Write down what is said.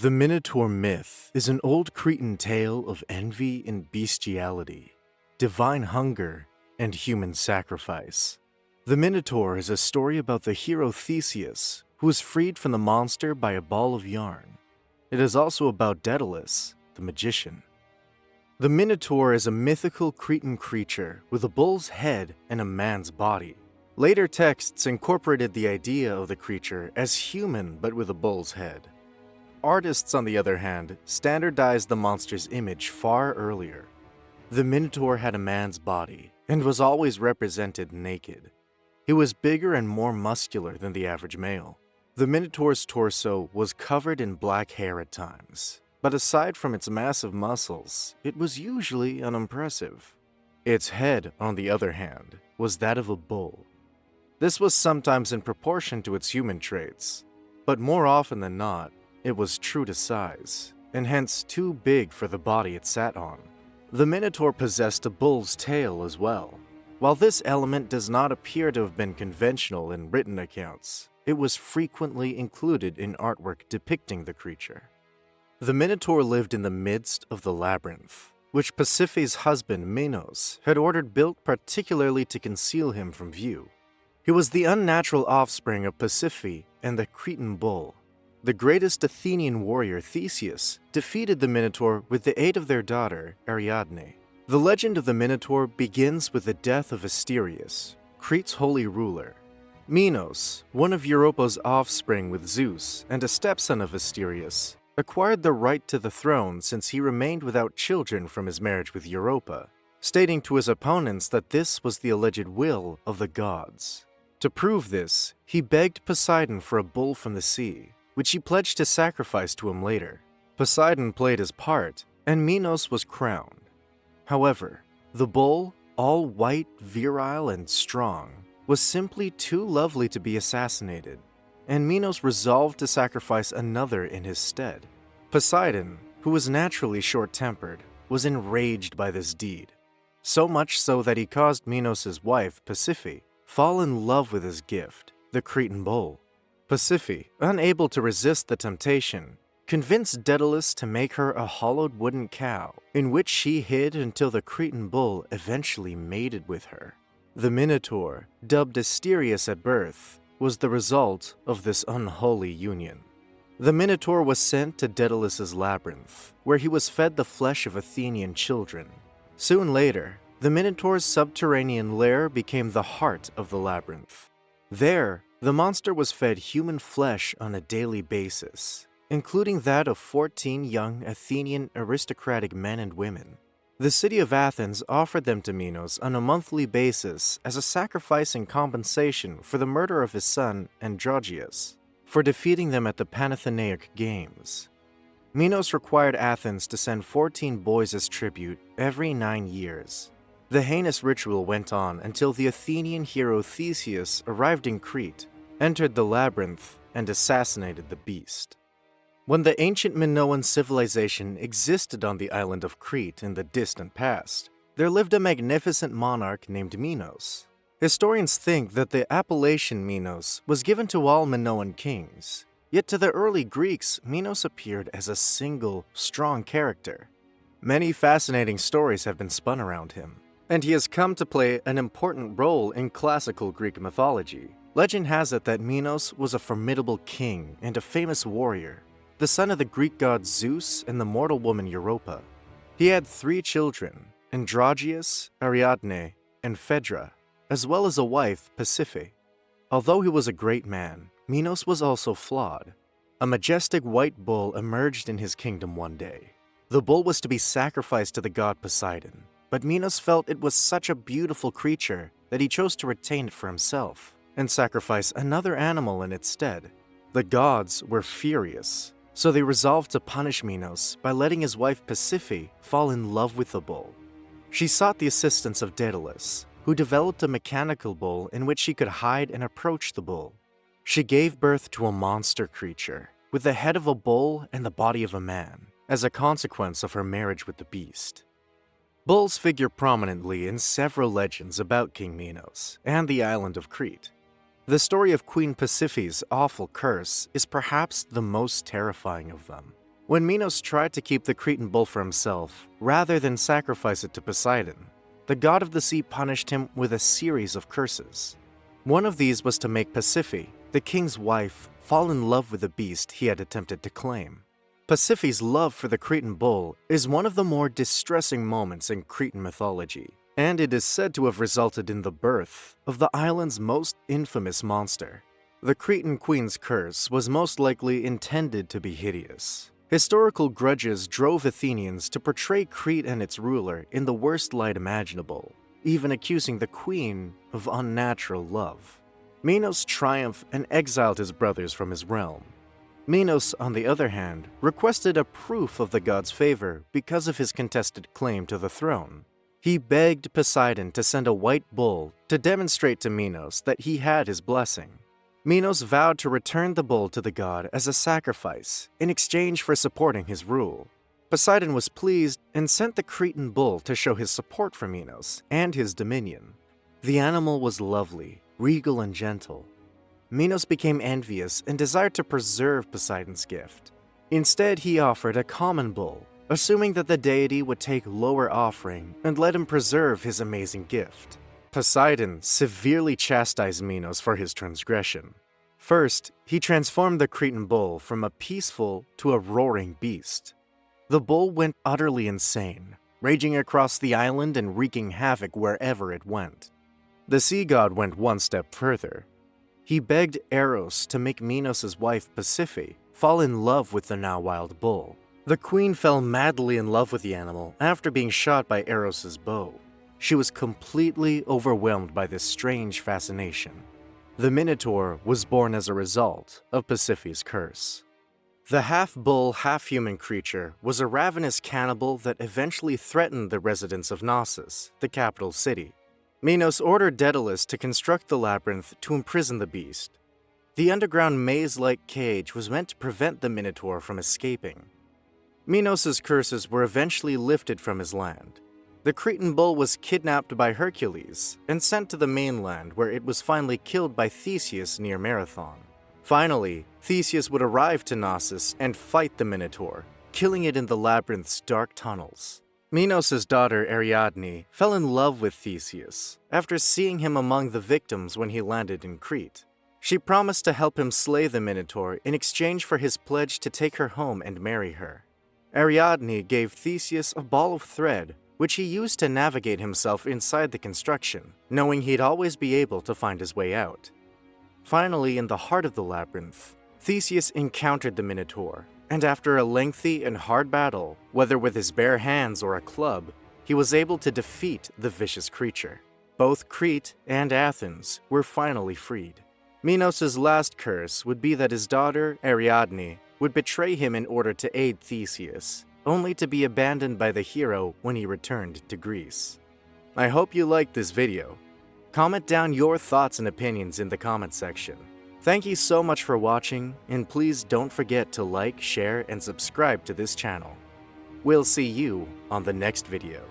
The Minotaur myth is an old Cretan tale of envy and bestiality, divine hunger, and human sacrifice. The Minotaur is a story about the hero Theseus, who was freed from the monster by a ball of yarn. It is also about Daedalus, the magician. The Minotaur is a mythical Cretan creature with a bull's head and a man's body. Later texts incorporated the idea of the creature as human but with a bull's head. Artists, on the other hand, standardized the monster's image far earlier. The Minotaur had a man's body and was always represented naked. He was bigger and more muscular than the average male. The Minotaur's torso was covered in black hair at times, but aside from its massive muscles, it was usually unimpressive. Its head, on the other hand, was that of a bull. This was sometimes in proportion to its human traits, but more often than not, it was true to size, and hence too big for the body it sat on. The Minotaur possessed a bull's tail as well. While this element does not appear to have been conventional in written accounts, it was frequently included in artwork depicting the creature. The Minotaur lived in the midst of the labyrinth, which Pasiphae's husband Minos had ordered built particularly to conceal him from view. He was the unnatural offspring of Pasiphae and the Cretan bull. The greatest Athenian warrior Theseus defeated the Minotaur with the aid of their daughter Ariadne. The legend of the Minotaur begins with the death of Asterius, Crete's holy ruler. Minos, one of Europa's offspring with Zeus and a stepson of Asterius, acquired the right to the throne since he remained without children from his marriage with Europa, stating to his opponents that this was the alleged will of the gods. To prove this, he begged Poseidon for a bull from the sea, which he pledged to sacrifice to him later. Poseidon played his part, and Minos was crowned. However, the bull, all white, virile, and strong, was simply too lovely to be assassinated, and Minos resolved to sacrifice another in his stead. Poseidon, who was naturally short-tempered, was enraged by this deed, so much so that he caused Minos' wife, Pasiphae, fall in love with his gift, the Cretan bull. Pasiphae, unable to resist the temptation, convinced Daedalus to make her a hollowed wooden cow, in which she hid until the Cretan bull eventually mated with her. The Minotaur, dubbed Asterius at birth, was the result of this unholy union. The Minotaur was sent to Daedalus' labyrinth, where he was fed the flesh of Athenian children. Soon later, the Minotaur's subterranean lair became the heart of the labyrinth. There, the monster was fed human flesh on a daily basis, including that of 14 young Athenian aristocratic men and women. The city of Athens offered them to Minos on a monthly basis as a sacrifice in compensation for the murder of his son Androgeus, for defeating them at the Panathenaic Games. Minos required Athens to send 14 boys as tribute every 9 years. The heinous ritual went on until the Athenian hero Theseus arrived in Crete, entered the labyrinth, and assassinated the beast. When the ancient Minoan civilization existed on the island of Crete in the distant past, there lived a magnificent monarch named Minos. Historians think that the appellation Minos was given to all Minoan kings, yet to the early Greeks, Minos appeared as a single, strong character. Many fascinating stories have been spun around him, and he has come to play an important role in classical Greek mythology. Legend has it that Minos was a formidable king and a famous warrior, the son of the Greek gods Zeus and the mortal woman Europa. He had 3 children, Androgeus, Ariadne, and Phaedra, as well as a wife, Pasiphae. Although he was a great man, Minos was also flawed. A majestic white bull emerged in his kingdom one day. The bull was to be sacrificed to the god Poseidon, but Minos felt it was such a beautiful creature that he chose to retain it for himself and sacrifice another animal in its stead. The gods were furious, so they resolved to punish Minos by letting his wife Pasiphae fall in love with the bull. She sought the assistance of Daedalus, who developed a mechanical bull in which she could hide and approach the bull. She gave birth to a monster creature, with the head of a bull and the body of a man, as a consequence of her marriage with the beast. Bulls figure prominently in several legends about King Minos and the island of Crete. The story of Queen Pasiphae's awful curse is perhaps the most terrifying of them. When Minos tried to keep the Cretan bull for himself, rather than sacrifice it to Poseidon, the god of the sea punished him with a series of curses. One of these was to make Pasiphae, the king's wife, fall in love with the beast he had attempted to claim. Pasiphae's love for the Cretan bull is one of the more distressing moments in Cretan mythology, and it is said to have resulted in the birth of the island's most infamous monster. The Cretan queen's curse was most likely intended to be hideous. Historical grudges drove Athenians to portray Crete and its ruler in the worst light imaginable, even accusing the queen of unnatural love. Minos triumphed and exiled his brothers from his realm. Minos, on the other hand, requested a proof of the god's favor because of his contested claim to the throne. He begged Poseidon to send a white bull to demonstrate to Minos that he had his blessing. Minos vowed to return the bull to the god as a sacrifice in exchange for supporting his rule. Poseidon was pleased and sent the Cretan bull to show his support for Minos and his dominion. The animal was lovely, regal, and gentle. Minos became envious and desired to preserve Poseidon's gift. Instead, he offered a common bull, assuming that the deity would take lower offering and let him preserve his amazing gift. Poseidon severely chastised Minos for his transgression. First, he transformed the Cretan bull from a peaceful to a roaring beast. The bull went utterly insane, raging across the island and wreaking havoc wherever it went. The sea god went one step further. He begged Eros to make Minos' wife Pasiphae fall in love with the now wild bull. The queen fell madly in love with the animal after being shot by Eros' bow. She was completely overwhelmed by this strange fascination. The Minotaur was born as a result of Pasiphae's curse. The half-bull, half-human creature was a ravenous cannibal that eventually threatened the residents of Knossos, the capital city. Minos ordered Daedalus to construct the labyrinth to imprison the beast. The underground maze-like cage was meant to prevent the Minotaur from escaping. Minos' curses were eventually lifted from his land. The Cretan bull was kidnapped by Hercules and sent to the mainland, where it was finally killed by Theseus near Marathon. Finally, Theseus would arrive to Knossos and fight the Minotaur, killing it in the labyrinth's dark tunnels. Minos' daughter Ariadne fell in love with Theseus after seeing him among the victims when he landed in Crete. She promised to help him slay the Minotaur in exchange for his pledge to take her home and marry her. Ariadne gave Theseus a ball of thread, which he used to navigate himself inside the construction, knowing he'd always be able to find his way out. Finally, in the heart of the labyrinth, Theseus encountered the Minotaur, and after a lengthy and hard battle, whether with his bare hands or a club, he was able to defeat the vicious creature. Both Crete and Athens were finally freed. Minos' last curse would be that his daughter, Ariadne, would betray him in order to aid Theseus, only to be abandoned by the hero when he returned to Greece. I hope you liked this video. Comment down your thoughts and opinions in the comment section. Thank you so much for watching, and please don't forget to like, share, and subscribe to this channel. We'll see you on the next video.